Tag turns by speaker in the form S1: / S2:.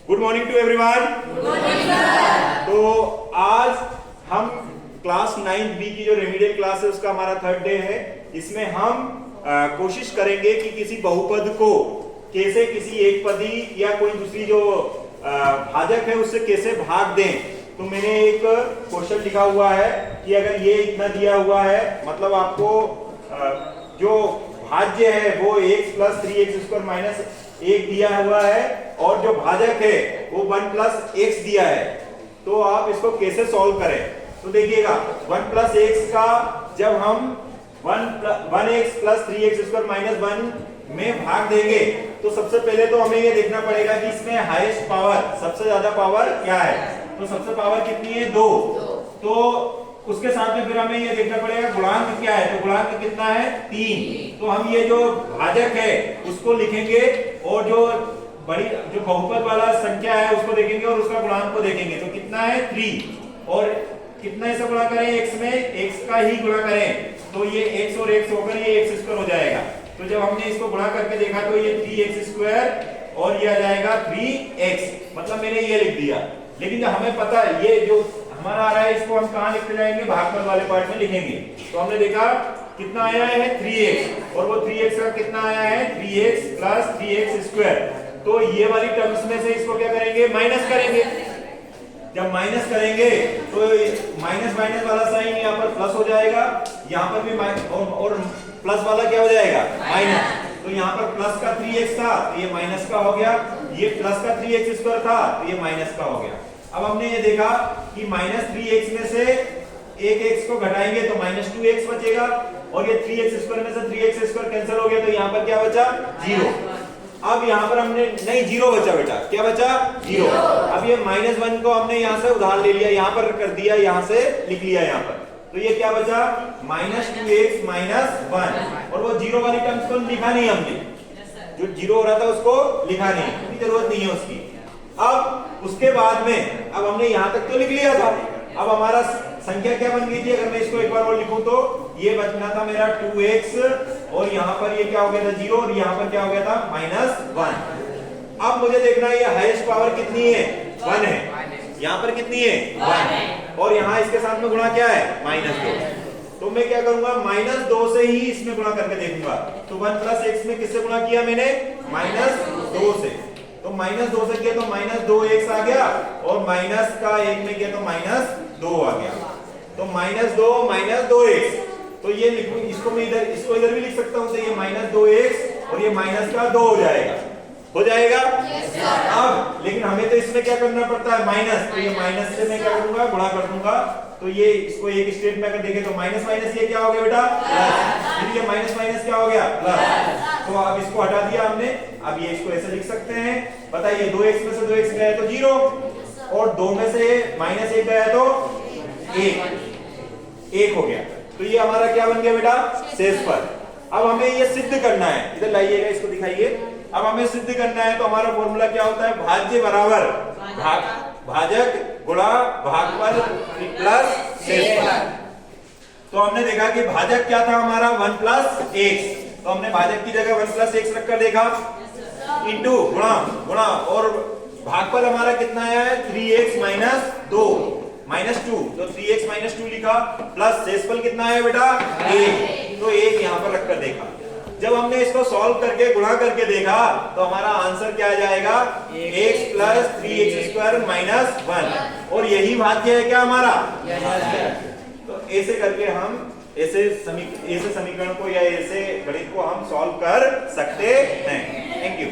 S1: Good morning to everyone. तो आज हम क्लास 9th बी की जो रेमिडियल क्लास है उसका हमारा थर्ड डे है। इसमें हम कोशिश करेंगे कि किसी बहुपद को कैसे किसी एक पदी या कोई दूसरी जो भाजक है उससे कैसे भाग दें। तो मैंने एक क्वेश्चन लिखा हुआ है कि अगर ये इतना दिया हुआ है, मतलब आपको जो भाज्य है वो x प्लस 3x² माइनस 1 दिया हुआ है और जो भाजक है वो 1 प्लस x दिया है, तो आप इसको कैसे सॉल्व करें। तो देखिएगा 1 प्लस x का जब हम 1x प्लस 3x² माइनस 1 में भाग देंगे तो सबसे पहले तो हमें ये देखना पड़ेगा कि इसमें हाईएस्ट पावर, सबसे ज्यादा पावर क्या है। तो सबसे पावर कितनी है, 2। तो उसके साथ में फिर हमें ये देखना पड़ेगा गुणांक क्या है। तो गुणांक कितना है, 3। तो हम ये जो भाजक है उसको लिखेंगे और जो बड़ी जो बहुपद वाला संख्या है उसको देखेंगे और उसका गुणांक को देखेंगे। तो कितना है, 3। और कितना ऐसा गुणा करें, x में x का ही गुणा करें तो ये x और x होकर ये x² हो जाएगा। तो जब हमने इसको गुणा करके देखा तो ये 3x² और ये आ जाएगा 3x, मतलब मैंने ये लिख दिया। लेकिन जब हमें पता है ये जो हमारा आ रहा है इसको हम कहां लिखते जाएंगे, भागफल वाले पार्ट में लिखेंगे। तो हमने देखा कितना आया है, 3x, और वो 3x का कितना आया है, 3x प्लस 3x²। तो ये वाली टर्म्स में से इसको क्या करेंगे, माइनस करेंगे। जब माइनस करेंगे तो माइनस माइनस वाला साइन यहाँ पर प्लस हो जाएगा, यहाँ पर भी और प्लस वाला क्या हो जाएगा, माइनस। तो यहाँ पर प्लस का 3x था तो ये माइनस का हो गया, ये प्लस का 3x² था तो ये माइनस का हो गया। अब हमने ये देखा कि माइनस 3x में से एक x को घटाएंगे तो माइनस 2x बचेगा, और ये 3x² में से 3x² कैंसिल हो गया तो यहाँ पर क्या बचा, 0। अब यहाँ पर हमने नहीं, 0 बचा बेटा, क्या बचा, 0। अब ये -1 को हमने यहाँ से उधार ले लिया, यहाँ पर कर दिया, यहाँ से लिख लिया यहाँ पर। तो ये क्या बचा, -2x माइनस 1, और वो 0 वाली टर्म्स को लिखा नहीं हमने, जो 0 हो रहा था उसको लिखा नहीं, क्योंकि जरूरत नहीं है उसकी। अब उसके बाद में अब हमने यहाँ तक तो लिख लिया था, अब हमारा संख्या क्या बन गई थी, अगर मैं इसको एक बार और लिखूं तो ये बचना था मेरा 2x, और यहाँ पर ये क्या हो गया था, 0, और यहाँ पर क्या हो गया था, -1। अब मुझे देखना है ये हाईएस्ट पावर कितनी है, 1 है। यहाँ पर कितनी है, 1, और यहाँ इसके साथ में गुणा क्या है, -2। तो मैं क्या करूंगा, -2 से ही इसमें गुणा करके देखूंगा। तो 1 प्लस x में किससे गुणा किया मैंने, -2 से। तो -2 से किया तो -2x आ गया, और माइनस का 1 में किया तो -2 आ गया। तो -2 -2x, तो ये लिखूं, इसको मैं इसको इधर भी लिख सकता हूं। तो ये -2x और ये माइनस का 2 हो जाएगा, हो जाएगा। अब लेकिन हमें तो इसमें क्या करना पड़ता है, माइनस। तो ये माइनस से मैं क्या करूंगा, गुणा कर दूंगा। तो ये इसको एक स्टेप में अगर देखें तो माइनस माइनस ये क्या हो गया बेटा, प्लस। फिर ये माइनस माइनस क्या हो गया, प्लस। तो अब इसको हटा दिया हमने। अब ये इसको ऐसे लिख सकते हैं, बताइए 2x में से 2x गया तो 0, और 2 में से -1 गया तो 1 हो गया। तो ये हमारा क्या बन गया बेटा, शेषफल। अब हमें ये सिद्ध करना है, इधर लाइएगा, इसको दिखाइए। अब हमें सिद्ध करना है तो हमारा फॉर्मूला क्या होता है, भाज्य बराबर भाजक गुणा भागफल प्लस शेषफल। तो हमने देखा कि भाजक क्या था हमारा, 1 प्लस x। तो हमने भाजक की जगह 1 प्लस x रखकर देखा, इंटू गुणा, और भागफल हमारा कितना आया है, 3x माइनस 2 -2। तो 3x माइनस 2 लिखा, प्लस शेषफल कितना है बेटा, 1। तो 1 यहाँ पर रखकर देखा। जब हमने इसको सॉल्व करके गुणा करके देखा तो हमारा आंसर क्या आ जाएगा, x प्लस 3x² माइनस 1, और यही भाज्य है क्या हमारा। तो ऐसे करके हम ऐसे समीकरण को या ऐसे गणित को हम सॉल्व कर सकते हैं। Thank you.